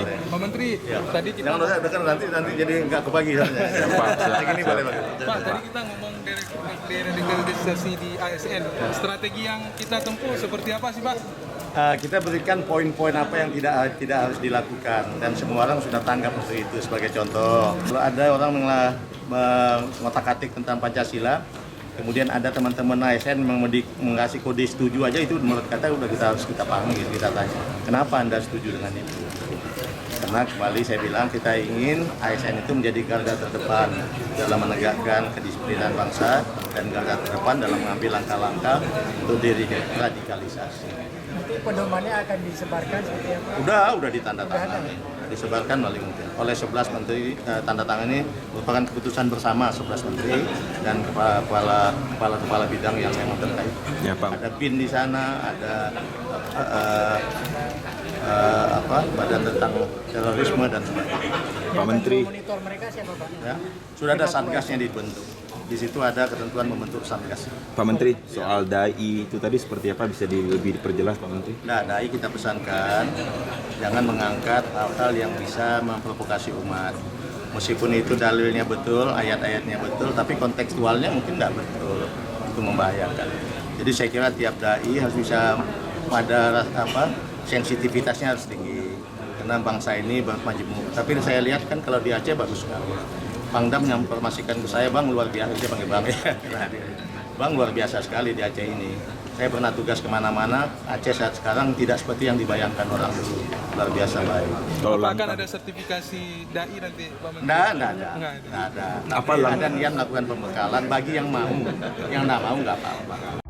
Pak Menteri, tadi kita nanti jadi nggak kebagi soalnya. Ini boleh Pak. Pak, tadi kita ngomong deradikalisasi di ASN. Strategi yang kita tempuh seperti apa sih, Pak? Kita berikan poin-poin apa yang tidak harus dilakukan dan semua orang sudah tanggap untuk itu. Sebagai contoh, kalau ada orang mengotak-atik tentang Pancasila, kemudian ada teman-teman ASN mengasih kode setuju aja, itu menurut kata harus kita pahami, kita tanya kenapa Anda setuju dengan itu. Karena kembali saya bilang kita ingin ASN itu menjadi garda terdepan dalam menegakkan kedisiplinan bangsa dan garda terdepan dalam mengambil langkah-langkah untuk deradikalisasi. Nanti pedomannya akan disebarkan seperti apa? Udah ditandatangani, disebarkan oleh 11 menteri, tanda tangan ini merupakan keputusan bersama 11 menteri dan kepala bidang yang memang terkait. Ya, Pak. Ada BIN di sana, ada badan tentang terorisme dan sebagainya. Pak Menteri. Monitor mereka siapa, Pak? Ya, sudah ada satgasnya dibentuk. Di situ ada ketentuan membentuk satgas. Pak Menteri, soal DAI itu tadi seperti apa, bisa lebih diperjelas Pak Menteri? Nah, DAI kita pesankan jangan mengangkat hal-hal yang bisa memprovokasi umat. Meskipun itu dalilnya betul, ayat-ayatnya betul, tapi kontekstualnya mungkin nggak betul, itu membahayakan. Jadi saya kira tiap DAI harus bisa pada sensitivitasnya harus tinggi. Karena bangsa ini bermajemuk. Tapi saya lihat kan kalau di Aceh bagus sekali. Pangdam menginformasikan ke saya, Bang, luar biasa, saya panggil Bang ya. Bang, luar biasa sekali di Aceh ini. Saya pernah tugas kemana-mana, Aceh saat sekarang tidak seperti yang dibayangkan orang dulu. Luar biasa baik. Kalau Akan ada sertifikasi DAI nanti, Pak Menteri? Nggak ada. Apa ada niat melakukan pembekalan bagi yang mau. Yang nggak mau nggak apa-apa.